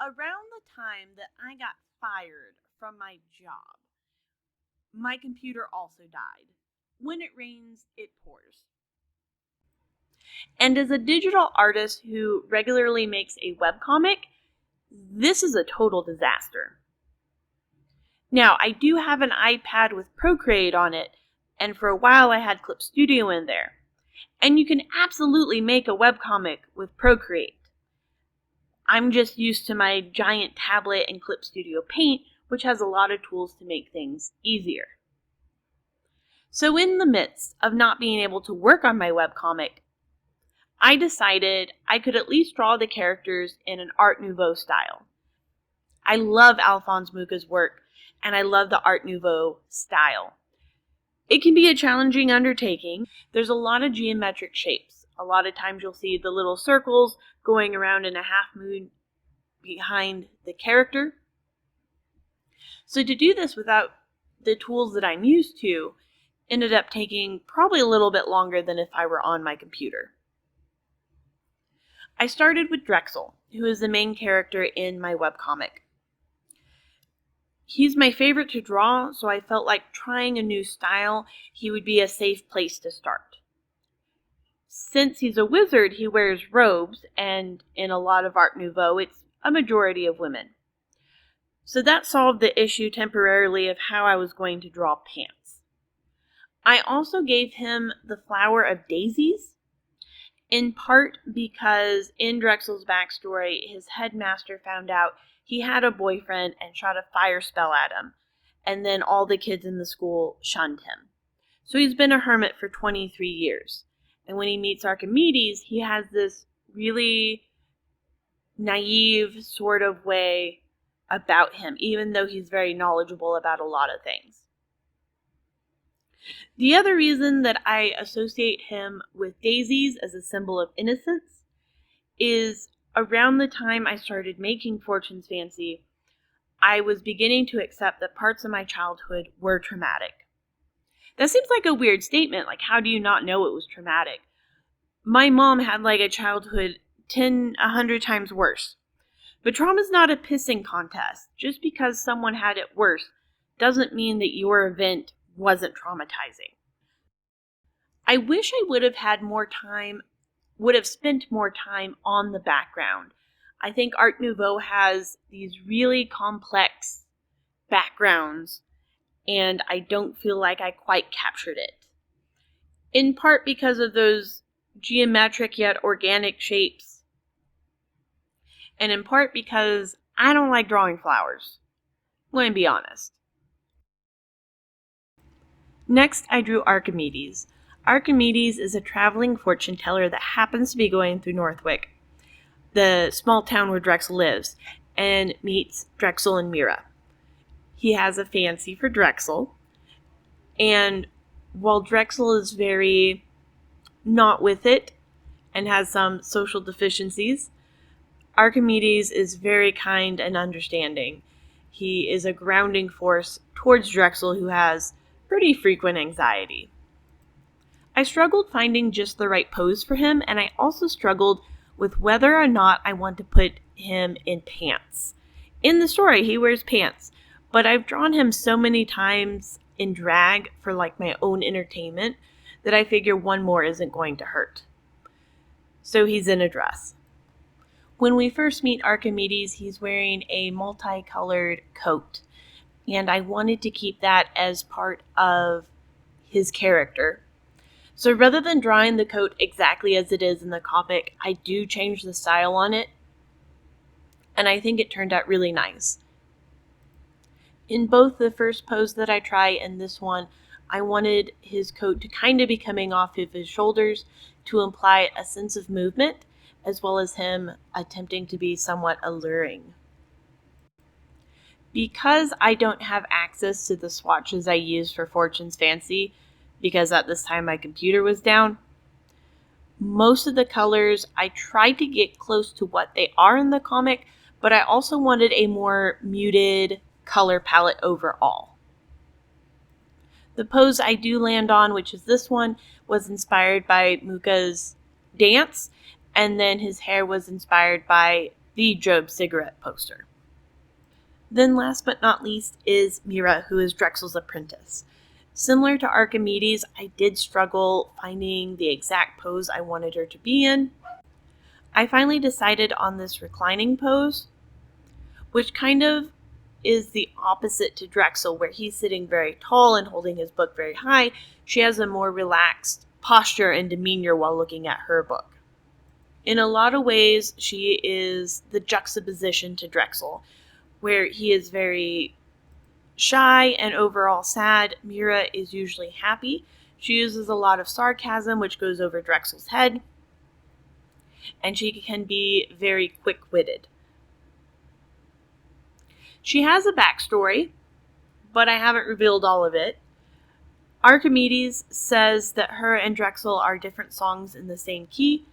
Around the time that I got fired from my job, my computer also died. When it rains, it pours. And as a digital artist who regularly makes a webcomic, this is a total disaster. Now, I do have an iPad with Procreate on it, and for a while I had Clip Studio in there. And you can absolutely make a webcomic with Procreate. I'm just used to my giant tablet and Clip Studio Paint, which has a lot of tools to make things easier. So in the midst of not being able to work on my webcomic, I decided I could at least draw the characters in an Art Nouveau style. I love Alphonse Mucha's work, and I love the Art Nouveau style. It can be a challenging undertaking. There's a lot of geometric shapes. A lot of times you'll see the little circles going around in a half moon behind the character. So to do this without the tools that I'm used to ended up taking probably a little bit longer than if I were on my computer. I started with Drexel, who is the main character in my webcomic. He's my favorite to draw, so I felt like trying a new style, he would be a safe place to start. Since he's a wizard, he wears robes, and in a lot of Art Nouveau, it's a majority of women. So that solved the issue temporarily of how I was going to draw pants. I also gave him the flower of daisies, in part because in Drexel's backstory, his headmaster found out he had a boyfriend and shot a fire spell at him, and then all the kids in the school shunned him. So he's been a hermit for 23 years. And when he meets Archimedes, he has this really naive sort of way about him, even though he's very knowledgeable about a lot of things. The other reason that I associate him with daisies as a symbol of innocence is around the time I started making Fortune's Fancy, I was beginning to accept that parts of my childhood were traumatic. That seems like a weird statement, like how do you not know it was traumatic? My mom had like a childhood 100 times worse. But trauma's not a pissing contest. Just because someone had it worse doesn't mean that your event wasn't traumatizing. I wish I would have spent more time on the background. I think Art Nouveau has these really complex backgrounds, and I don't feel like I quite captured it. In part because of those geometric yet organic shapes, and in part because I don't like drawing flowers. I'm going to be honest. Next, I drew Archimedes. Archimedes is a traveling fortune teller that happens to be going through Northwick, the small town where Drexel lives, and meets Drexel and Mira. He has a fancy for Drexel, and while Drexel is very not with it and has some social deficiencies, Archimedes is very kind and understanding. He is a grounding force towards Drexel, who has pretty frequent anxiety. I struggled finding just the right pose for him, and I also struggled with whether or not I want to put him in pants. In the story, he wears pants, but I've drawn him so many times in drag for like my own entertainment that I figure one more isn't going to hurt. So he's in a dress. When we first meet Archimedes, he's wearing a multicolored coat, and I wanted to keep that as part of his character. So rather than drawing the coat exactly as it is in the comic, I do change the style on it, and I think it turned out really nice. In both the first pose that I try and this one, I wanted his coat to kind of be coming off of his shoulders to imply a sense of movement, as well as him attempting to be somewhat alluring. Because I don't have access to the swatches I used for Fortune's Fancy, because at this time my computer was down, most of the colors I tried to get close to what they are in the comic, but I also wanted a more muted color palette overall. The pose I do land on, which is this one, was inspired by Mucha's dance, and then his hair was inspired by the Job cigarette poster. Then last but not least is Mira, who is Drexel's apprentice. Similar to Archimedes, I did struggle finding the exact pose I wanted her to be in. I finally decided on this reclining pose, which kind of is the opposite to Drexel, where he's sitting very tall and holding his book very high. She has a more relaxed posture and demeanor while looking at her book. In a lot of ways, she is the juxtaposition to Drexel, where he is very shy and overall sad. Mira is usually happy. She uses a lot of sarcasm, which goes over Drexel's head, and she can be very quick-witted. She has a backstory, but I haven't revealed all of it. Archimedes says that her and Drexel are different songs in the same key,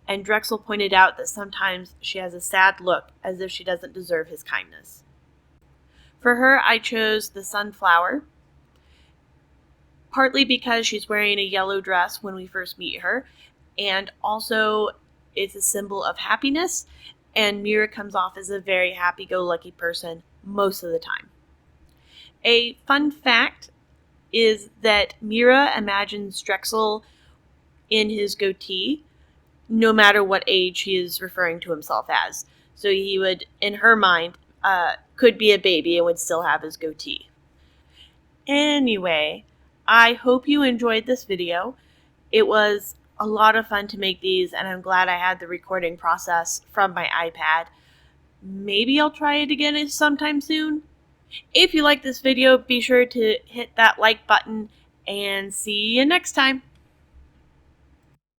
and Drexel pointed out that sometimes she has a sad look, as if she doesn't deserve his kindness. For her, I chose the sunflower, partly because she's wearing a yellow dress when we first meet her, and also it's a symbol of happiness, and Mira comes off as a very happy-go-lucky person most of the time. A fun fact is that Mira imagines Drexel in his goatee, no matter what age he is referring to himself as. So he would, in her mind, could be a baby and would still have his goatee. Anyway, I hope you enjoyed this video. It was a lot of fun to make these, and I'm glad I had the recording process from my iPad. Maybe I'll try it again sometime soon. If you like this video, be sure to hit that like button, and see you next time.